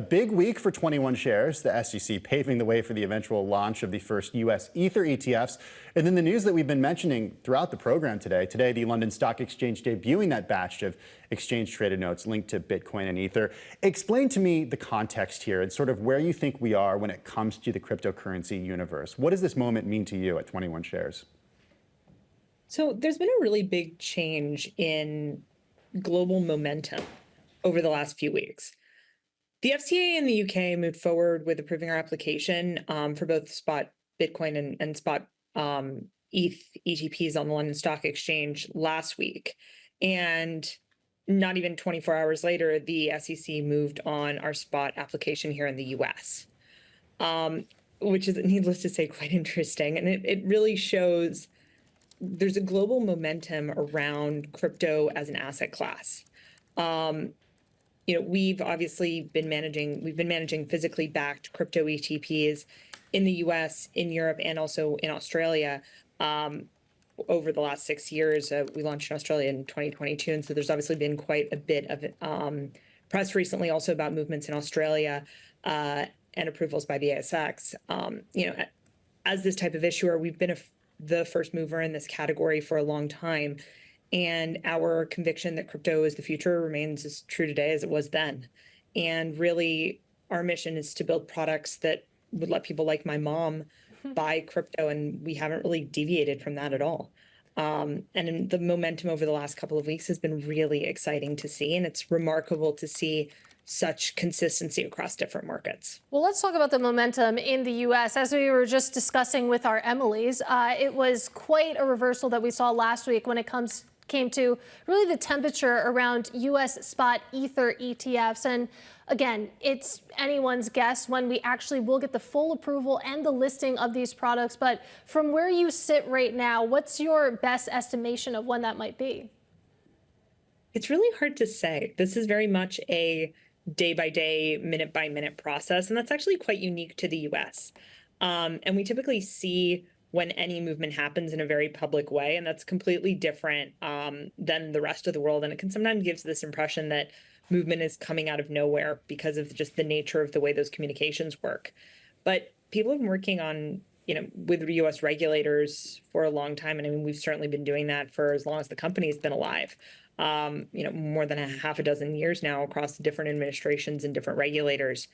A big week for 21Shares, the SEC paving the way for the eventual launch of the first U.S. Ether ETFs. And then the news that we've been mentioning throughout the program today. Today, the London Stock Exchange debuting that batch of exchange-traded notes linked to Bitcoin and Ether. Explain to me the context here and sort of where you think we are when it comes to the cryptocurrency universe. What does this moment mean to you at 21Shares? So there's been a really big change in global momentum over the last few weeks. The FCA in the UK moved forward with approving our application for both spot Bitcoin and spot ETH ETPs on the London Stock Exchange last week. And not even 24 hours later, the SEC moved on our spot application here in the US, which is, needless to say, quite interesting. And it really shows there's a global momentum around crypto as an asset class. We've obviously been managing physically backed crypto ETPs in the US, in Europe, and also in Australia over the last 6 years. We launched in Australia in 2022, and so there's obviously been quite a bit of press recently also about movements in Australia and approvals by the ASX. As this type of issuer, we've been the first mover in this category for a long time. And our conviction that crypto is the future remains as true today as it was then. And really, our mission is to build products that would let people like my mom buy crypto, and we haven't really deviated from that at all. And the momentum over the last couple of weeks has been really exciting to see, and it's remarkable to see such consistency across different markets. Well, let's talk about the momentum in the U.S. As we were just discussing with our Emilys, it was quite a reversal that we saw last week when it came to really the temperature around U.S. spot Ether ETFs. And again, it's anyone's guess when we actually will get the full approval and the listing of these products. But from where you sit right now, what's your best estimation of when that might be? It's really hard to say. This is very much a day-by-day, minute-by-minute process, and that's actually quite unique to the U.S. And we typically see when any movement happens in a very public way, and that's completely different than the rest of the world. And it can sometimes give this impression that movement is coming out of nowhere because of just the nature of the way those communications work. But people have been working on, with U.S. regulators for a long time, and I mean, we've certainly been doing that for as long as the company's been alive. More than a half a dozen years now across different administrations and different regulators.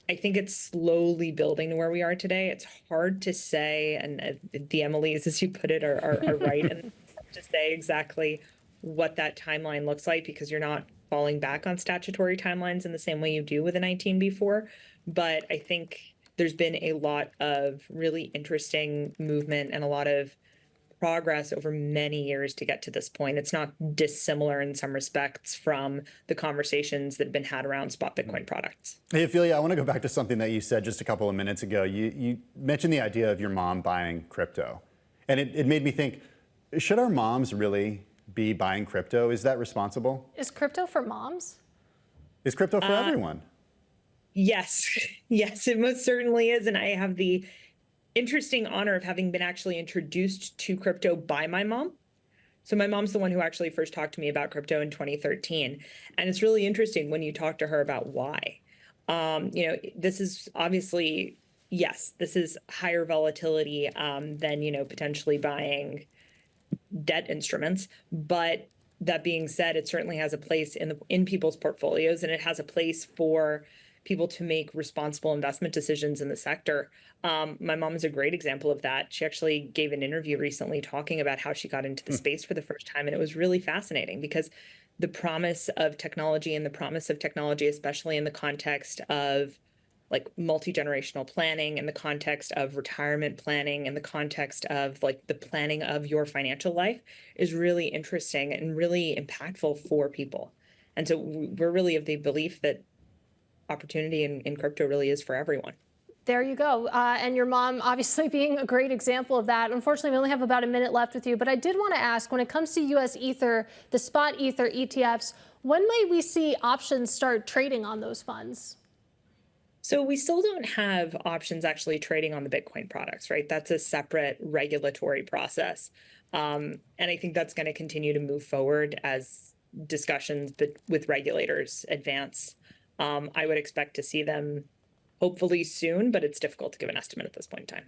I think it's slowly building to where we are today. It's hard to say, and the Emilys, as you put it, are right, and to say exactly what that timeline looks like, because you're not falling back on statutory timelines in the same way you do with a 19b4. But I think there's been a lot of really interesting movement and a lot of progress over many years to get to this point. It's not dissimilar in some respects from the conversations that have been had around spot Bitcoin products. Hey, Ophelia, I want to go back to something that you said just a couple of minutes ago. You mentioned the idea of your mom buying crypto. And it made me think, should our moms really be buying crypto? Is that responsible? Is crypto for moms? Is crypto for everyone? Yes. Yes, it most certainly is. And I have the interesting honor of having been actually introduced to crypto by my mom. So my mom's the one who actually first talked to me about crypto in 2013. And it's really interesting when you talk to her about why. This is obviously, yes, this is higher volatility than, potentially buying debt instruments. But that being said, it certainly has a place in people's portfolios, and it has a place for people to make responsible investment decisions in the sector. My mom is a great example of that. She actually gave an interview recently talking about how she got into the space for the first time. And it was really fascinating because the promise of technology, especially in the context of like multi-generational planning, in the context of retirement planning, in the context of like the planning of your financial life, is really interesting and really impactful for people. And so we're really of the belief that opportunity in crypto really is for everyone. There you go. And your mom obviously being a great example of that. Unfortunately, we only have about a minute left with you, but I did want to ask, when it comes to U.S. Ether, the spot Ether ETFs, when might we see options start trading on those funds? So we still don't have options actually trading on the Bitcoin products, right? That's a separate regulatory process. And I think that's going to continue to move forward as discussions with regulators advance. I would expect to see them hopefully soon, but it's difficult to give an estimate at this point in time.